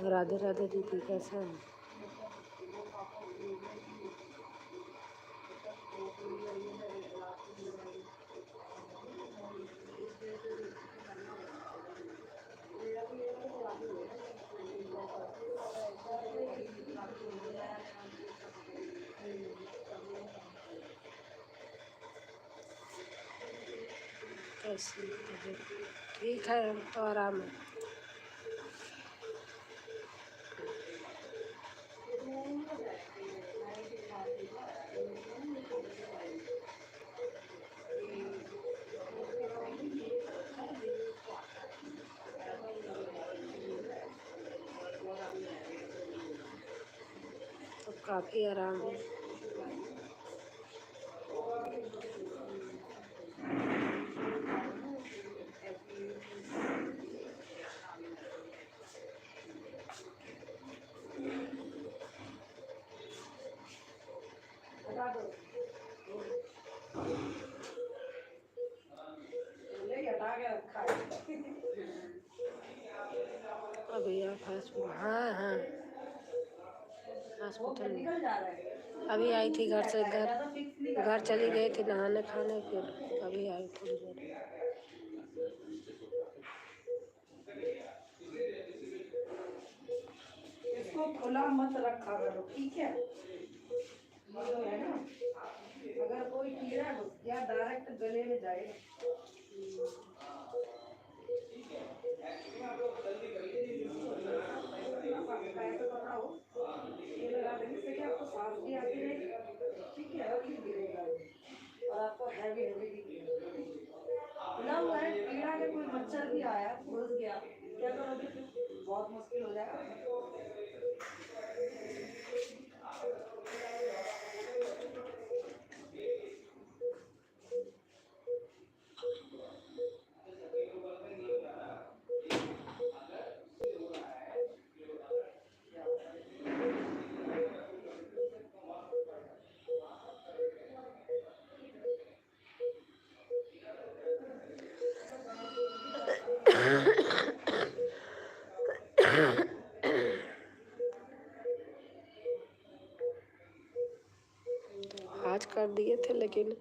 राधे राधे दीदी, कैसे हैं? कैसी तबीयत? ठीक है, हम तो आराम है। तो काफ़ी आराम है। अभी आप हॉस्पिटल? हाँ, हॉस्पिटल में अभी आई थी। घर से घर चली गई थी नहाने खाने, फिर अभी आई थोड़ी देर। इसको खुला मत रखा करो, ठीक है? ये जो है ना, अगर कोई कीड़ा घुस गया डायरेक्ट गले में जाएगा। पैसे पकड़ाओ, ये लगा देने से कि आपको सांस भी आती रहेगी, ठीक है? और ये गिरेगा और आपको हैवी खुला हुआ है। कीड़ा के कोई मच्छर भी आया घुस गया, क्या करोगे फिर? बहुत मुश्किल हो जाएगा। आज कर दिए थे, लेकिन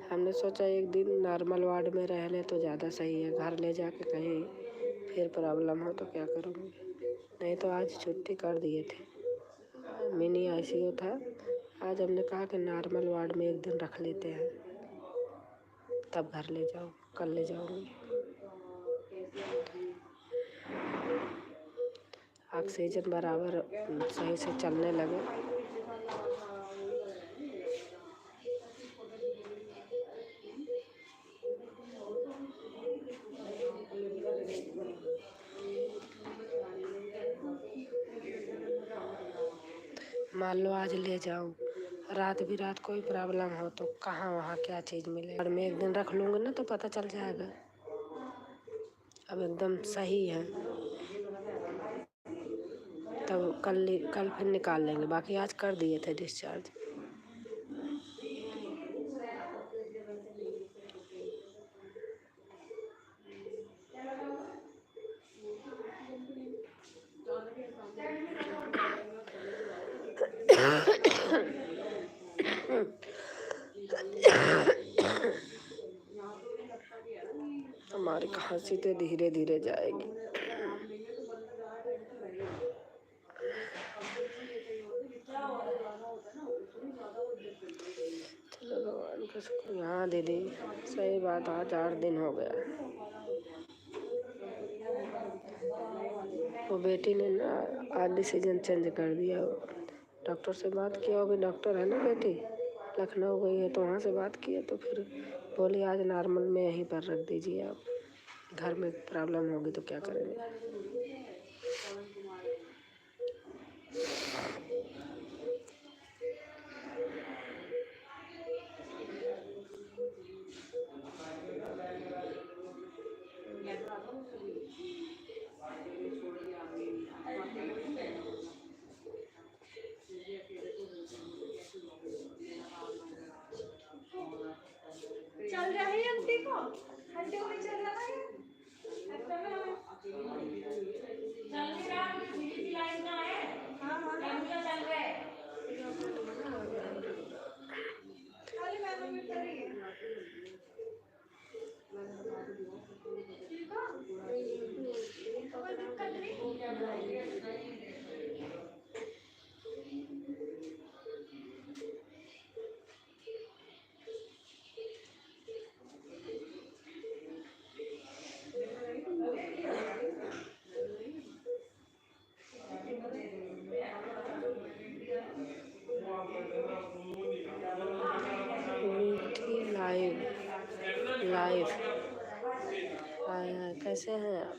हमने सोचा एक दिन नॉर्मल वार्ड में रह लें तो ज़्यादा सही है। घर ले जाके कहीं फिर प्रॉब्लम हो तो क्या करूँगी? नहीं तो आज छुट्टी कर दिए थे। मिनी आईसीयू था। आज हमने कहा कि नॉर्मल वार्ड में एक दिन रख लेते हैं, तब घर ले जाओ। कल ले जाऊँगी। ऑक्सीजन बराबर सही से चलने लगे। मान लो आज ले जाऊँ, रात बिरात कोई प्रॉब्लम हो तो कहाँ वहाँ क्या चीज़ मिले। और मैं एक दिन रख लूँगी ना तो पता चल जाएगा। अब एकदम सही है, तब कल फिर निकाल लेंगे। बाकी आज कर दिए थे डिस्चार्ज। हमारी खांसी तो धीरे धीरे जाएगी। चलो भगवान का शुक्र। हाँ दीदी, सही बात। 8 दिन हो गया। वो बेटी ने ना आज डिसीजन चेंज कर दिया। डॉक्टर से बात किया, होगी डॉक्टर है ना बेटी, लखनऊ गई है, तो वहाँ से बात किया तो फिर बोली आज नॉर्मल में यहीं पर रख दीजिए आप, घर में प्रॉब्लम होगी तो क्या करेंगे। चल रहा है आंटी को, आंटी को चल रहा है। कैसे हैं आप?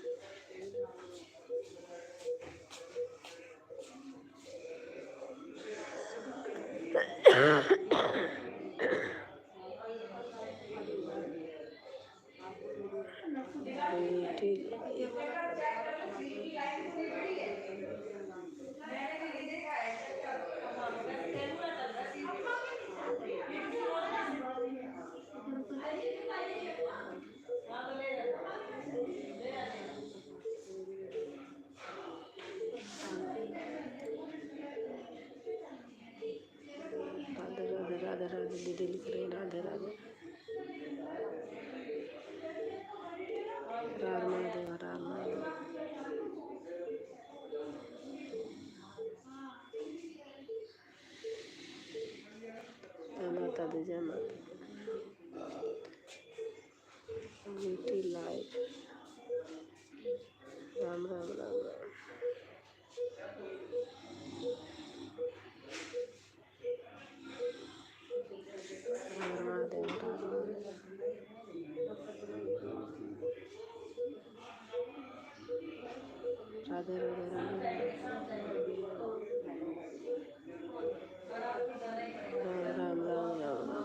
ठीक। राधे राधे राधे राधे दीदी लिख रही राधे राधे। राम महादेव राम महादेव। जय माता दी जय माता। VT live. राम राम राम राम। राम महादेव राम महादेव। राधे राधे राधे राधे। राम राम राम राम राम।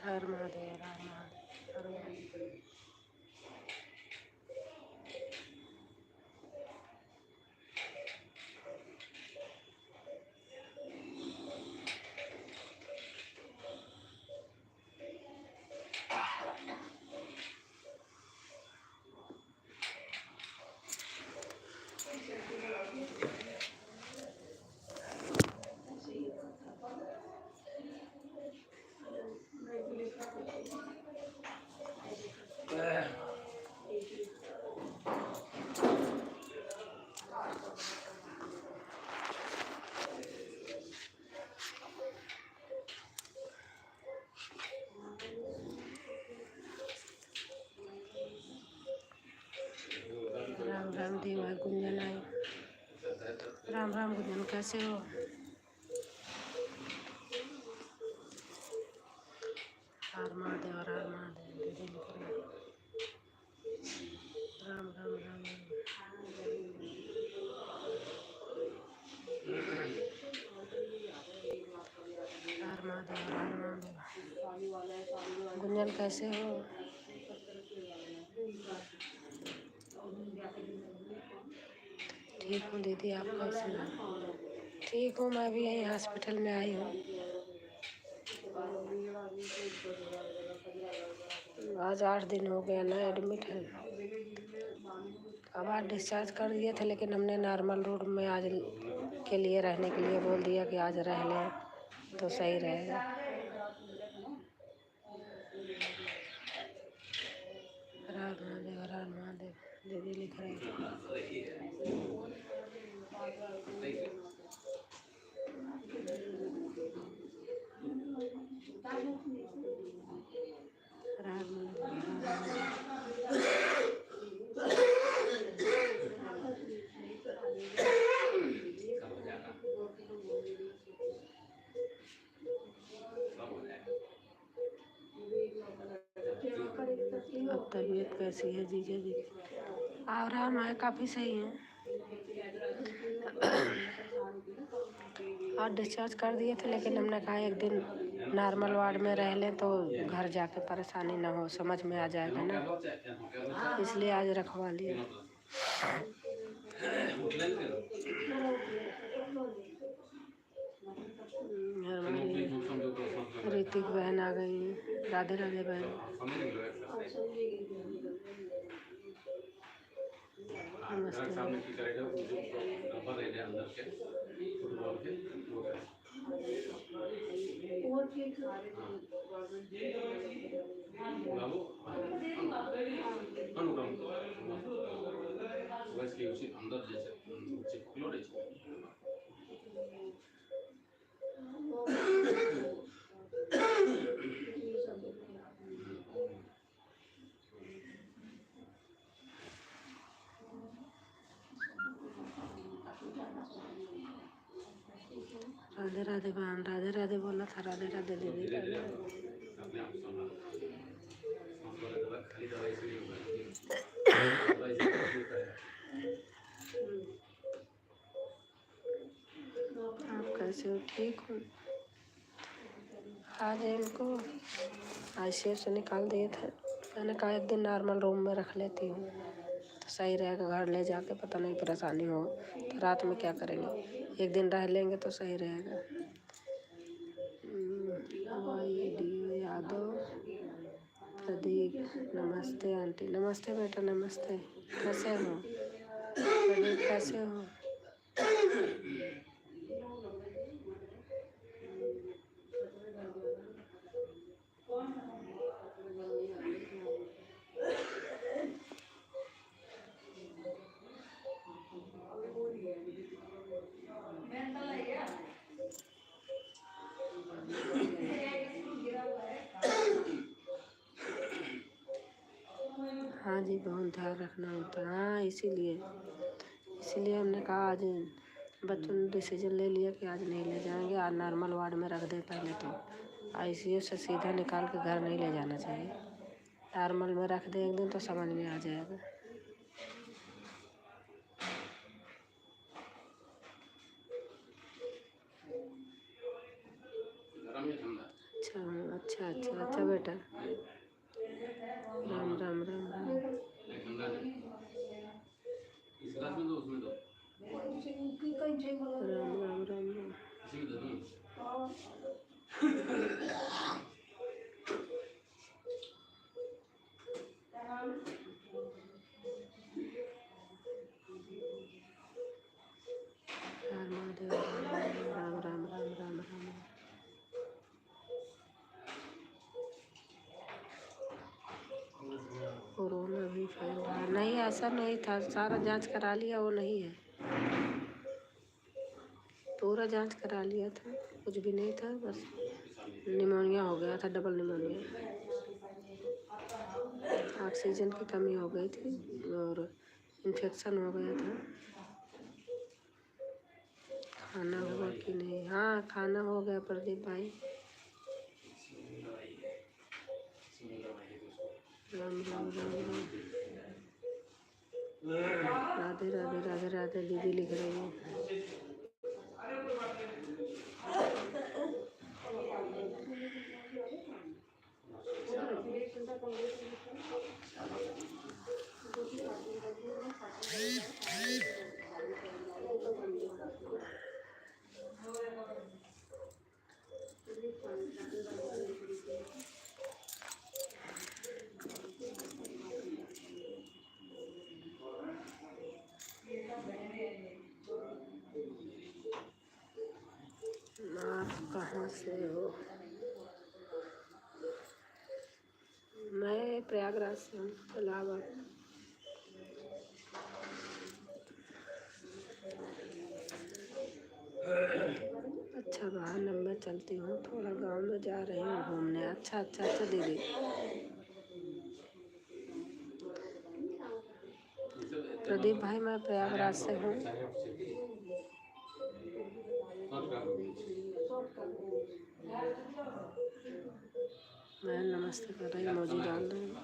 हर महादेव हर महादेव हर महादेव। राम राम देवा गुंजन आई। राम राम गुंजन कैसे हो? हर महादेव हर महादेव दीदी लिख रही। राम राम राम राम। हर महादेव हर महादेव। गुंजन कैसे हो? ठीक हूँ दीदी आप कैसे हो? ठीक हूँ मैं भी यहीं हॉस्पिटल में आई हूँ। आज 8 दिन हो गया ना एडमिट है। अब आज डिस्चार्ज कर दिए थे, लेकिन हमने नॉर्मल रूम में आज के लिए रहने के लिए बोल दिया कि आज रह लें तो सही रहेगा। हर हर महादेव, हर हर महादेव। दीदी लिख रही है। हर हर महादेव। अब तबीयत कैसी है जीजा जी? आराम है, काफ़ी सही है। और डिस्चार्ज कर दिए थे, लेकिन हमने कहा एक दिन नॉर्मल वार्ड में रह लें तो घर जाके परेशानी ना हो, समझ में आ जाएगा ना, इसलिए आज रखवा लिए। ऋतिक बहन आ गई है। राधे राधे बहन। राधे राधे बहन, राधे राधे बोला था। राधे राधे दीदी। आप कैसे हो? ठीक हो? आज इनको ICU से निकाल दिए थे। मैंने कहा एक दिन नॉर्मल रूम में रख लेती हूँ तो सही रहेगा। घर ले जाके पता नहीं परेशानी हो तो रात में क्या करेंगे। एक दिन रह लेंगे तो सही रहेगा। डी यादव, प्रदीप। नमस्ते आंटी। नमस्ते बेटा, नमस्ते। कैसे हो प्रदीप? कैसे हो? हाँ जी, बहुत ध्यान रखना होता है। हाँ, इसीलिए हमने कहा आज बच्चों ने डिसीजन ले लिया कि आज नहीं ले जाएंगे, आज नॉर्मल वार्ड में रख दें। पहले तो ICU से सीधा निकाल के घर नहीं ले जाना चाहिए, नॉर्मल में रख दें एक दिन तो समझ में आ जाएगा। अच्छा अच्छा अच्छा अच्छा बेटा। राम राम राम राम। राम राम राम राम। राम महादेव, राम राम राम राम राम। कोरोना भी फैल रहा है। नहीं, ऐसा नहीं था, सारा जांच करा लिया, वो नहीं है। पूरा जांच करा लिया था, कुछ भी नहीं था, बस निमोनिया हो गया था, डबल निमोनिया। ऑक्सीजन की कमी हो गई थी और इन्फेक्शन हो गया था। खाना हुआ कि नहीं? हाँ, खाना हो गया प्रदीप भाई। राम राम राम राम। राधे राधे राधे राधे दीदी लिख रही है। से हो? मैं प्रयागराज से हूँ, इलाहाबाद। अच्छा, बाहर नंबर चलती हूँ, थोड़ा गांव में जा रही हूँ घूमने। अच्छा अच्छा अच्छा दीदी। प्रदीप भाई, मैं प्रयागराज से हूँ। मैं नमस्ते कर रही, इमोजी डाल रही हूँ।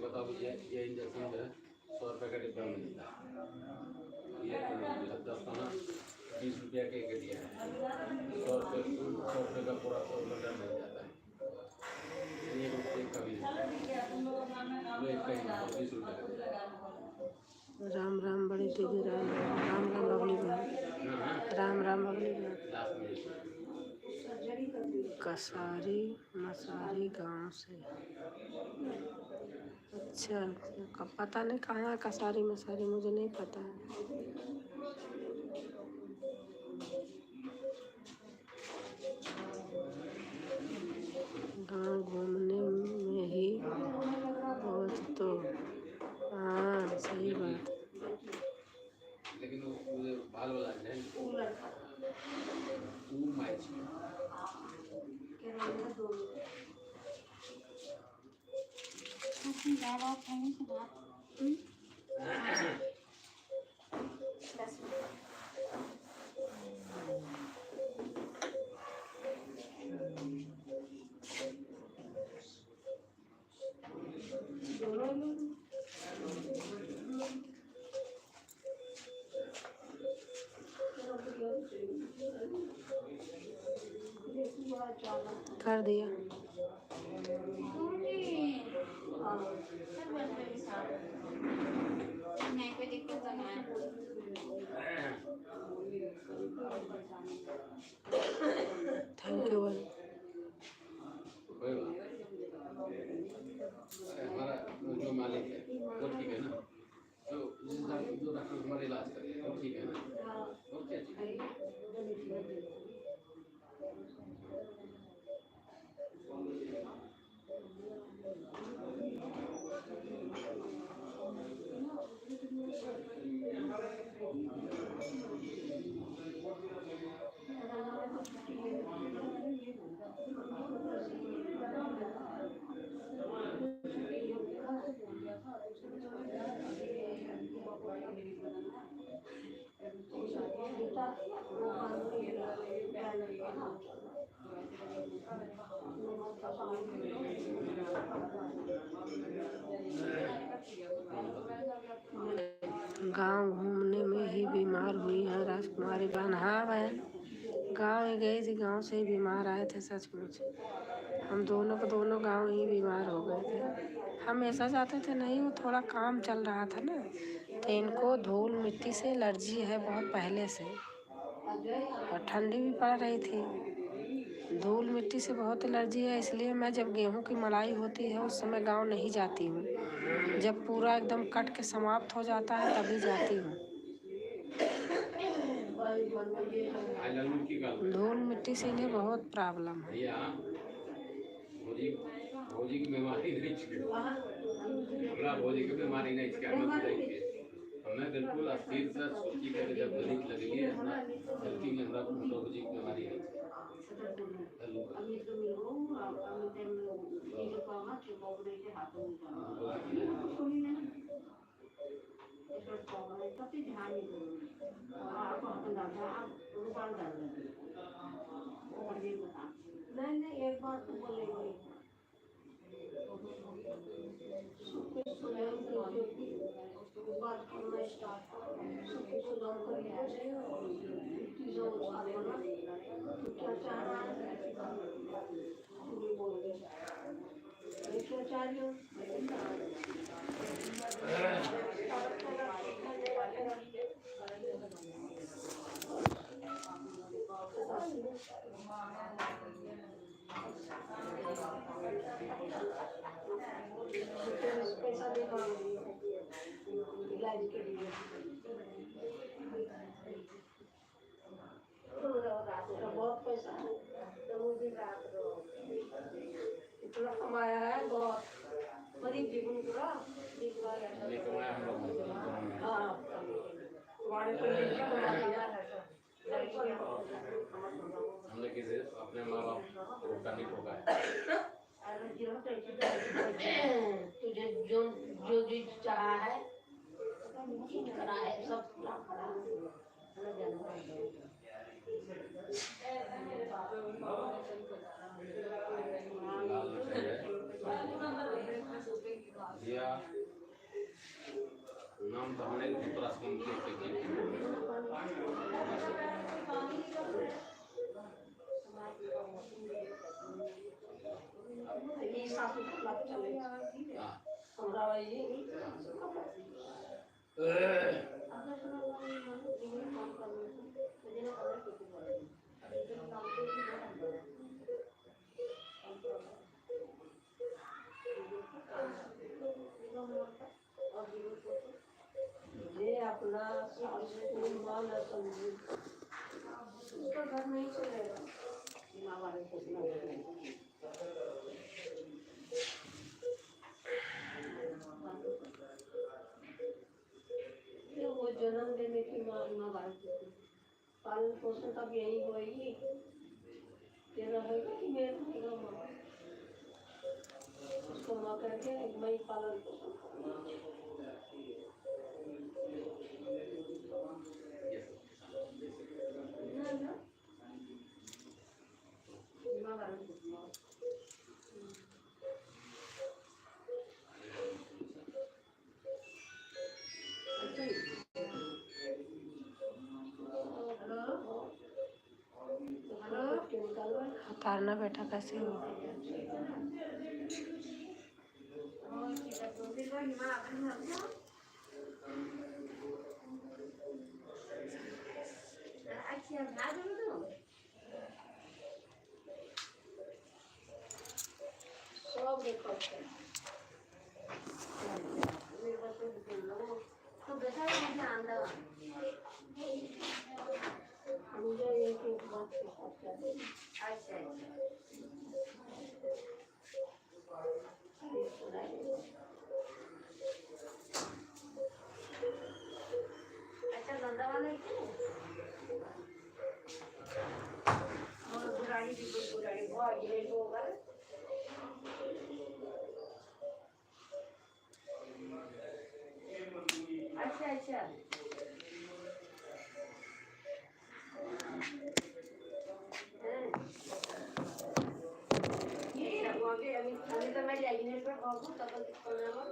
बताओ, ये इंजेक्शन जो है 100 रुपये का डिब्बा मिलता है। ये 20 रुपया के एक दिया है। 100 रुपये का पूरा 100 रुपये मिल जाता है। एक का भी एक का 20 रुपये का। राम राम बड़ी दीदी, राम राम राम बबली बहन, राम राम बबली बहन। कसारी मसारी गांव से। अच्छा, कब पता नहीं कहाँ है कसारी मसारी, मुझे नहीं पता है। गाँव घूमने में ही बहुत, तो हाँ सही बात है। लेकिन वो बाल वाला है वो मैच कर दिया। थैंक यू भाई। हमारा जो मालिक है वो ठीक है ना, तो जो डॉक्टर हमारा इलाज करे वो ठीक है ना, और क्या चाहिए। गांव घूमने में ही बीमार हुई है राजकुमारी बहन। हाँ बहन, गांव ही गई थी, गांव से ही बीमार आए थे सचमुच। हम दोनों को दोनों गांव ही बीमार हो गए थे। हम ऐसा जाते थे नहीं, वो थोड़ा काम चल रहा था ना, तो इनको धूल मिट्टी से एलर्जी है बहुत पहले से, और ठंडी भी पड़ रही थी। धूल मिट्टी से बहुत एलर्जी है, इसलिए मैं जब गेहूं की मड़ाई होती है उस समय गांव नहीं जाती हूँ। जब पूरा एकदम कट के समाप्त हो जाता है तभी जाती हूँ। धूल मिट्टी से इन्हें बहुत प्रॉब्लम है। भौजी की बीमारी नहीं हमरा भौजी की बीमारी नहीं हमें बिल्कुल अस्थिर से सोची के जब गणित लगी है ना, गलती में हमरा भौजी की बीमारी नहीं नहीं एक बार तो बोलेंगे बात करना स्टार्ट क्या चाह रहा है क्या चाह रही हो। इलाज के लिए तो बहुत पैसा है इतना कमाया है बहुत गरीब जीवन पूरा नहीं कमाया हम लोग ने। हाँ तुम्हारे को लेके बना दिया हमने किसी अपने माँ बाप को रोका नहीं ठोका है। तुझे जो जो चीज चाहा है करा है सब पूरा करा लाल नशे दिया नाम तो हमने उत्तराखंड के ये सासू को लग चले हाँ हमरा ये ये अपना सासू मान समझे उसका घर नहीं चलेगा माँ वाले को वो जन्म देने की माँ बाप पालन पोषण तब यही होगी तेरा होगा कि मेरा होगा माँ उसको माँ करके मैं पालन पोषण उतारना बेटा कैसे हो सब देखो तो बेटा मुझे आंदा मुझे एक बात अच्छा अच्छा धंधा वाले और बुराई भी बुराई बहुत ये होगा अच्छा अच्छा ये सब आगे अभी तो मैं जाइए पर बाबू तब तक करना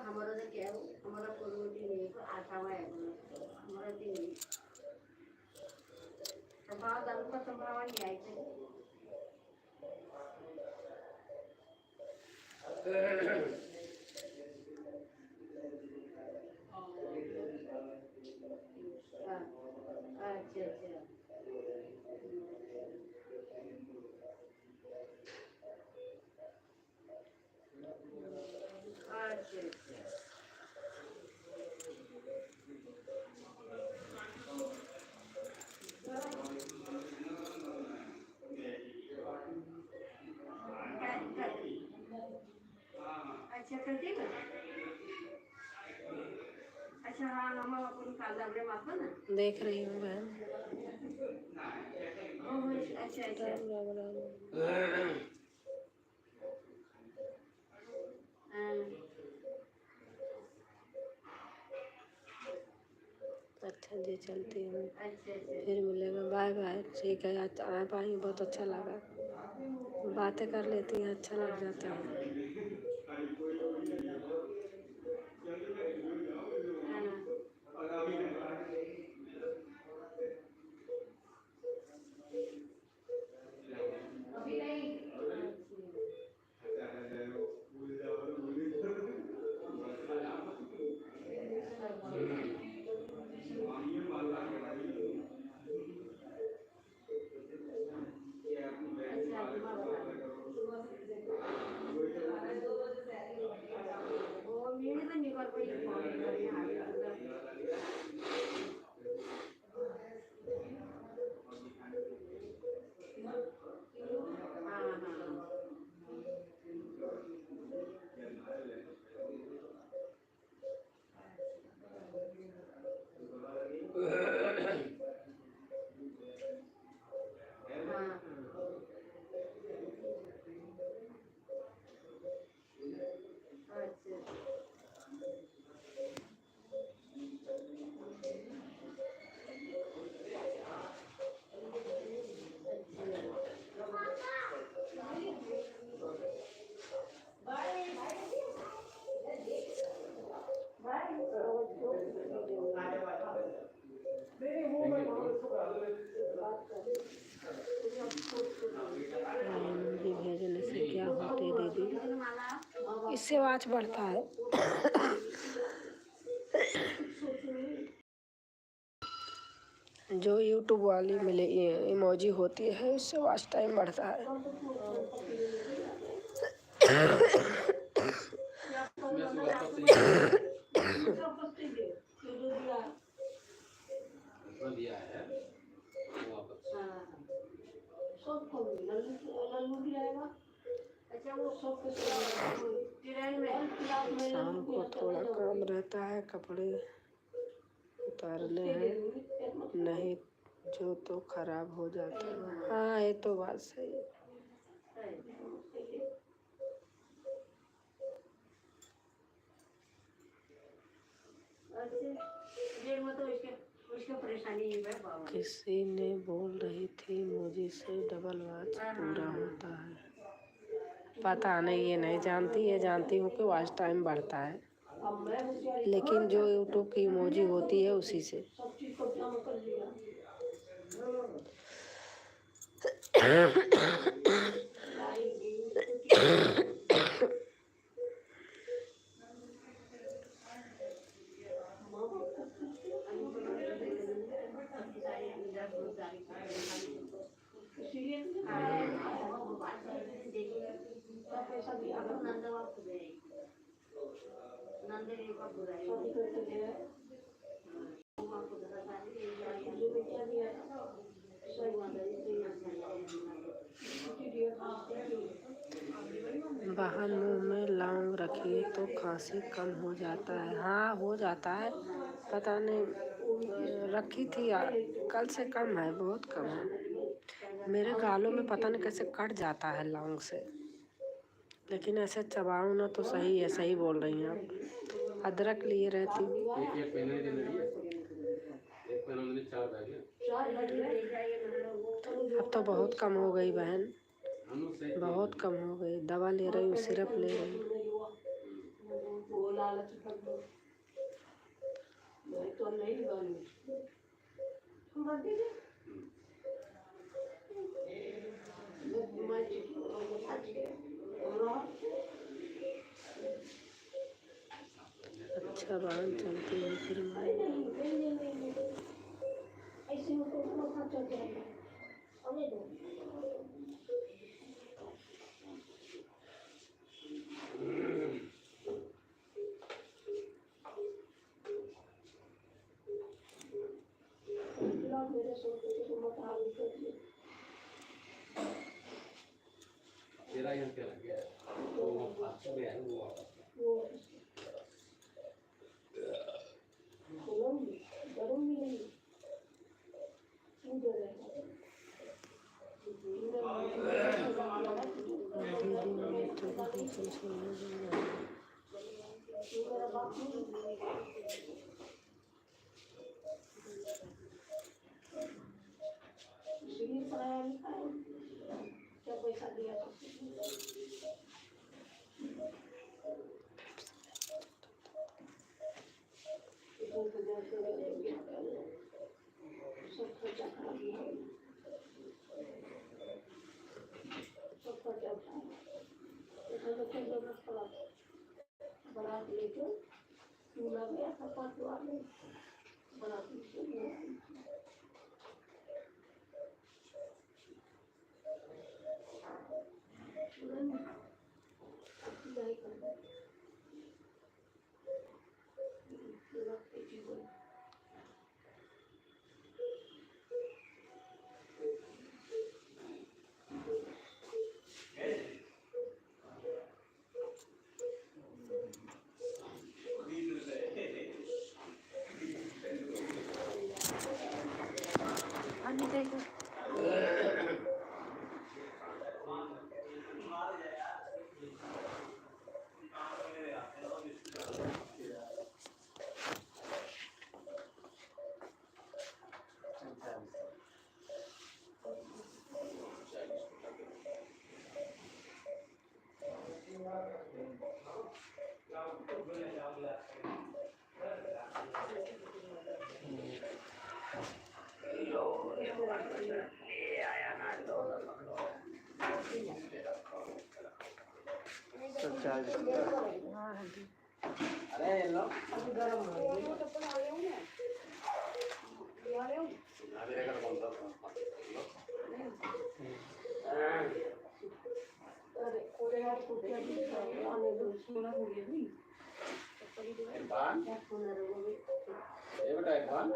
हमारा तो क्या हमारा कोई नहीं आता हुआ है हमारा दिन तो बात दारू का संभावना नहीं आई थी अच्छा अच्छा अच्छा करते हैं अच्छा हाँ हम अपन काल दाबड़े मापा ना देख रही हूँ बहन अच्छा अच्छा राम राम राम जी चलती हूँ, फिर मिलेगा। Bye bye. ठीक है, आज आप आई बहुत अच्छा लगा। बातें कर लेती हैं, अच्छा लग जाता है। भी भेजने से क्या होते दीदी, इससे वाच बढ़ता है। जो यूट्यूब वाली मिले इमोजी होती है उससे वाच टाइम बढ़ता है। दिया है वापस। शाम को थोड़ा काम रहता है, कपड़े उतारने हैं, नहीं जो तो खराब हो जाता है। हाँ ये तो बात सही है। किसी ने बोल रही थी मुझे से डबल वाच पूरा होता है। पता नहीं, ये नहीं जानती, ये जानती हूँ कि वाच टाइम बढ़ता है, लेकिन जो यूट्यूब की इमोजी होती है उसी से। बाहर मुंह में लौंग रखिए तो खांसी कम हो जाता है। हाँ हो जाता है, पता नहीं रखी थी कल से कम है, बहुत कम है। मेरे गालों में पता नहीं कैसे कट जाता है लौंग से, लेकिन ऐसे चबाऊं ना तो सही है। सही बोल रही हैं आप। अदरक लिए रहती हूँ। अब तो बहुत कम हो गई बहन, बहुत कम हो गई। दवा ले रही हूँ, सिरप ले रही हूँ। अच्छा वाहन चलती है फिर तेरा यहाँ क्या लग गया? वो फास्ट गया है वो वापस। पढ़ाया लिखाया क्या पैसा दिया तो इतने तो जब से सब खर्चा करा दिया सब खर्चा उठाया इतना तो क्या जरूरत पड़ा बारात लेके चूल्हा गया था पटवा में बारात लेके नहीं करता रखते जीवन अन्य देखो अरे लो अभी गरम हो गया अभी अगर बोलता अरे कोई यार कुटिया भी आने दो सोना हो गया नहीं इरफान क्या सोना रहोगे ये बेटा इरफान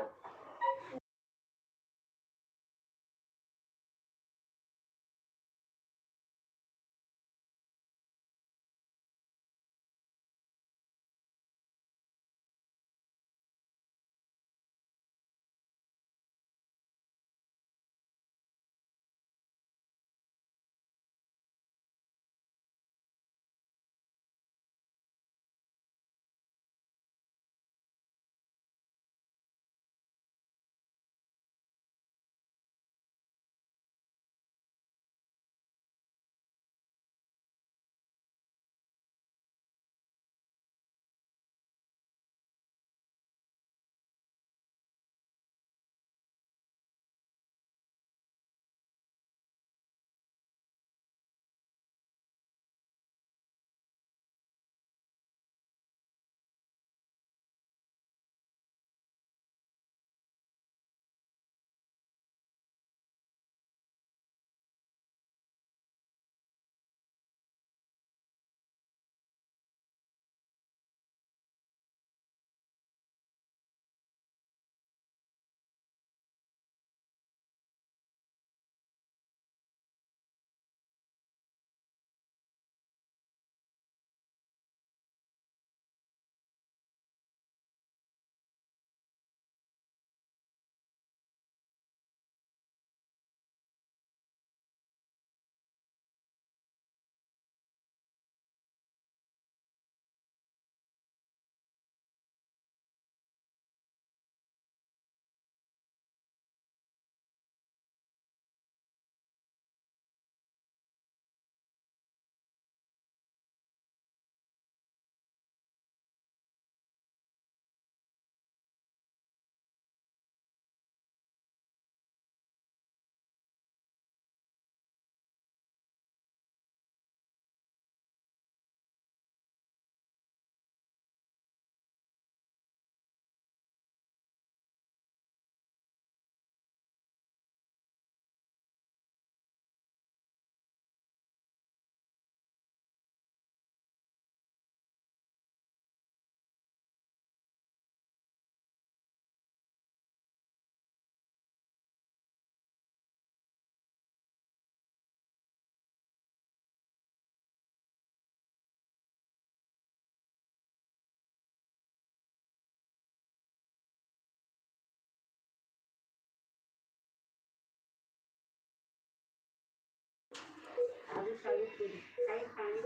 आलू सालू पूरी खाई खाने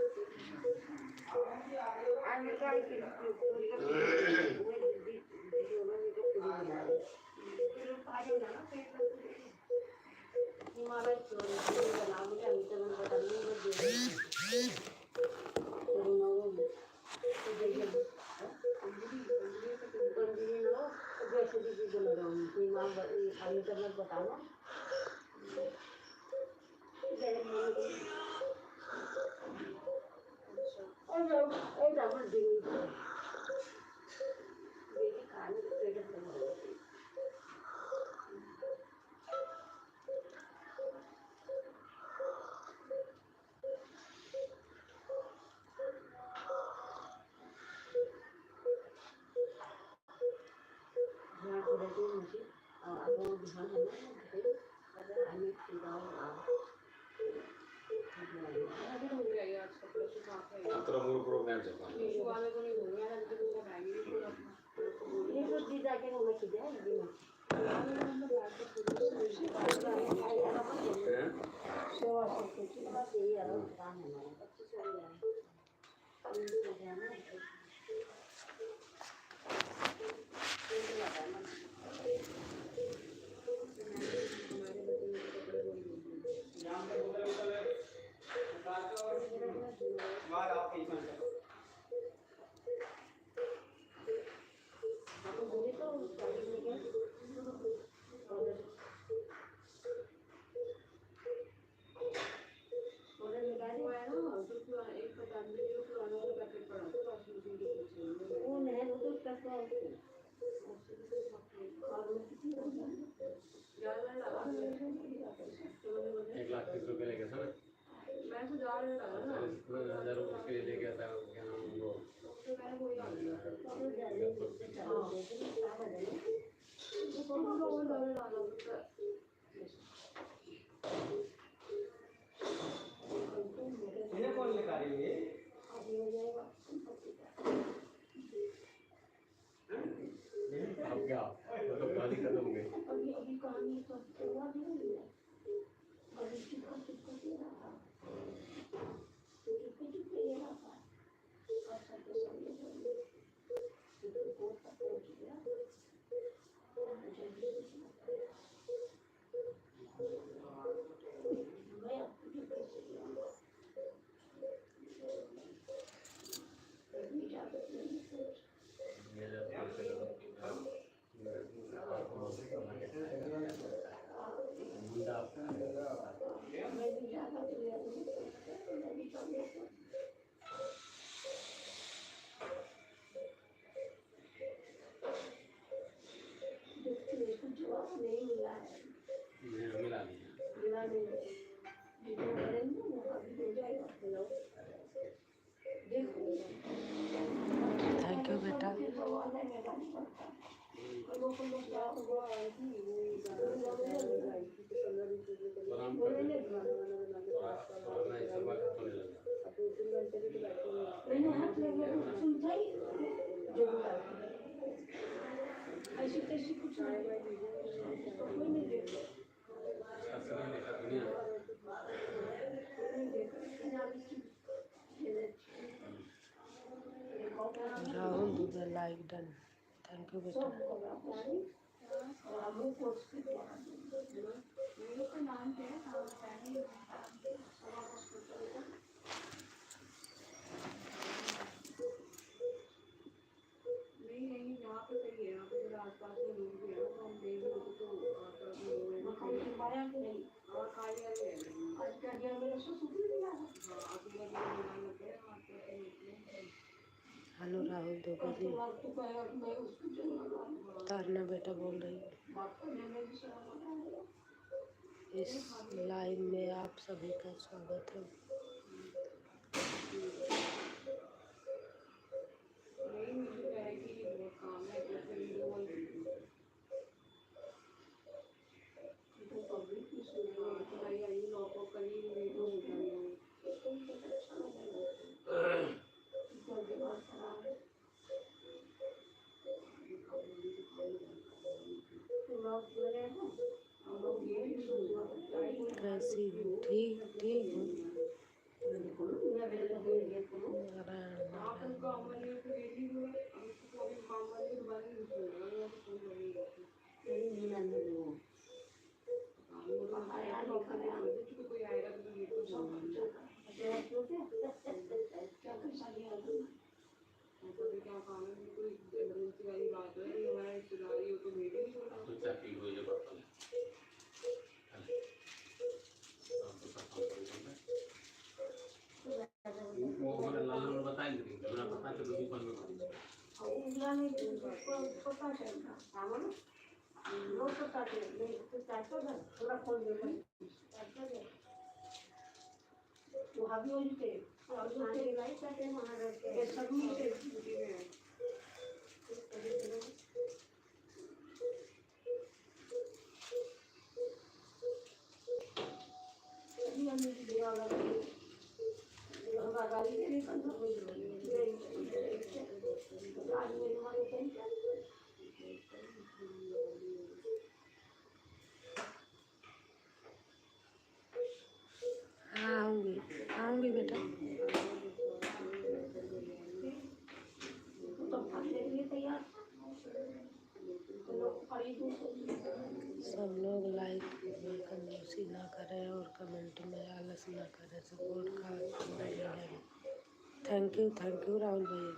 आज मैं ट्राई की पूरी का वो जल्दी वीडियो में तो पूरी बना फिर खा जाएगा ना पेट में हिमालय अभी तो मत बताना और डबल डी बेबी खाने के पेट में ध्यान को देते हैं मुझे अब वो ध्यान है ना अगर हमें सुधार तेरा मूड प्रोग्राम चलता है ये तो दीदा के मुंह में किधर है ये सेवा सब कुछ बस यही अलग काम है हमारा बच्चे सो रहे हैं ₹1,30,000 लेके था ना मैं तो जा रहा था 1000 उसके लिए लेके आता क्या नाम वो कौन लेकर रही है अब क्या मतलब गाली खत्म हो गई अभी कहानी तो हुआ नहीं है अभी चिपका चिपका के रहा तो चिपके चिपके ये रहा अच्छा तो समझ तो बहुत पहुंच गया मैं अपनी कैसे इजाजत नहीं जवाब नहीं मिला है मिला नहीं थैंक यू बेटा। ऐसी तैसी कुछ Rahul Dubey like done. Thank you बेटा। हेलो राहुल दुबे जी। तारना बेटा बोल रही है। इस लाइव में आप सभी का स्वागत है। कैसी हो? ठीक ठीक हूँ। तो चाकी हो ये बात है तो सब वो हमारे लाल ने बताया लेकिन हमरा पता चलो दुकान में उंगला नहीं पता चलता सामान नो पता चलता तो चाचा था थोड़ा खोल दे चाचा है वो अभी उनके और दूसरे लाइट का टे वहां रहते हैं सब मुझे छुट्टी में अभी हमने दिया लगा हमारा गाड़ी नहीं करना आज मेरे मारे टेंशन आऊँगी आऊँगी बेटा। तो खाने के लिए तैयार लोग खरीदो सब लोग लाइक कंजूसी ना करें और कमेंट में आलस ना करें, सपोर्ट का थैंक यू राहुल भैया।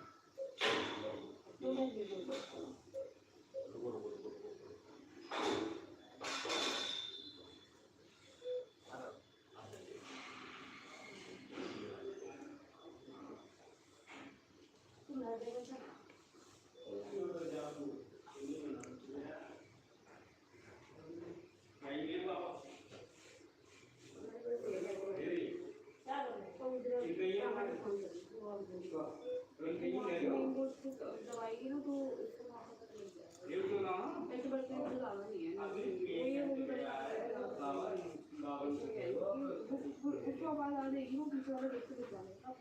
दवाई ना तो ऐसे बच्चे को लाना नहीं है उसको आवाज आ जाएगी वो पीछे वाले देखते दिख जाएगा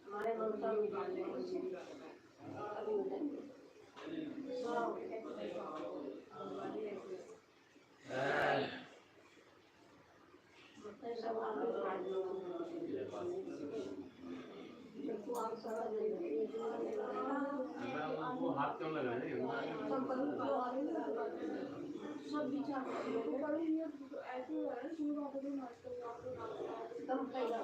हमारे ममता निकालने वो हाथ क्यों लगा है सब विचार ऐसे हो रहा है शुरू बात है नाटक कम पैदा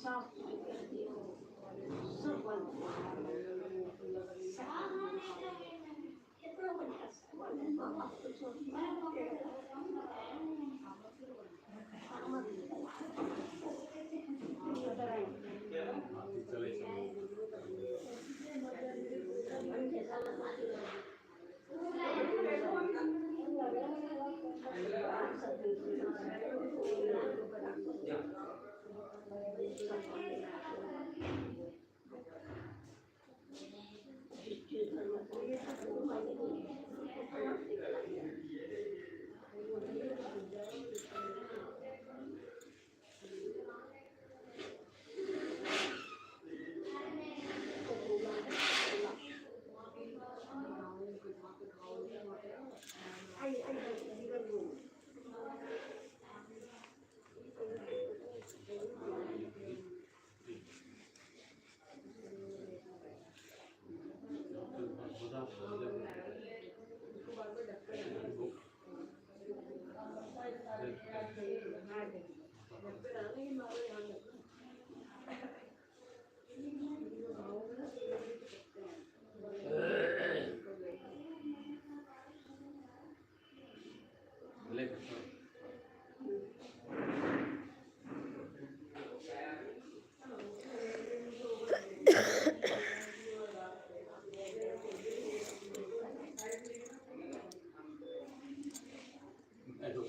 साफ सब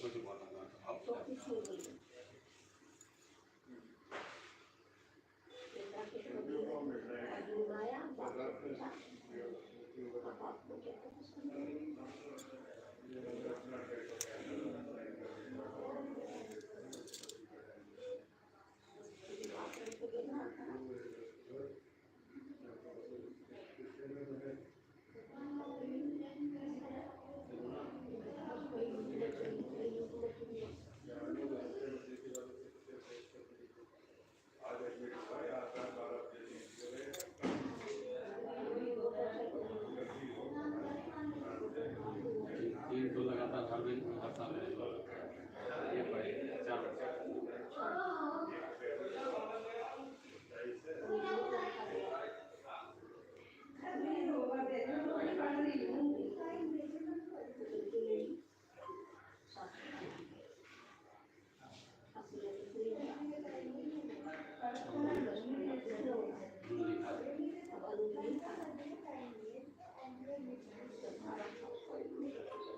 कुछ बोला अब तो कुछ हो गई बेटा के तो आया बाप को पूछा अब आपको क्या पसंद है बाप को देना था तीन तो लगातार हर साल ये पढ़े 4 अब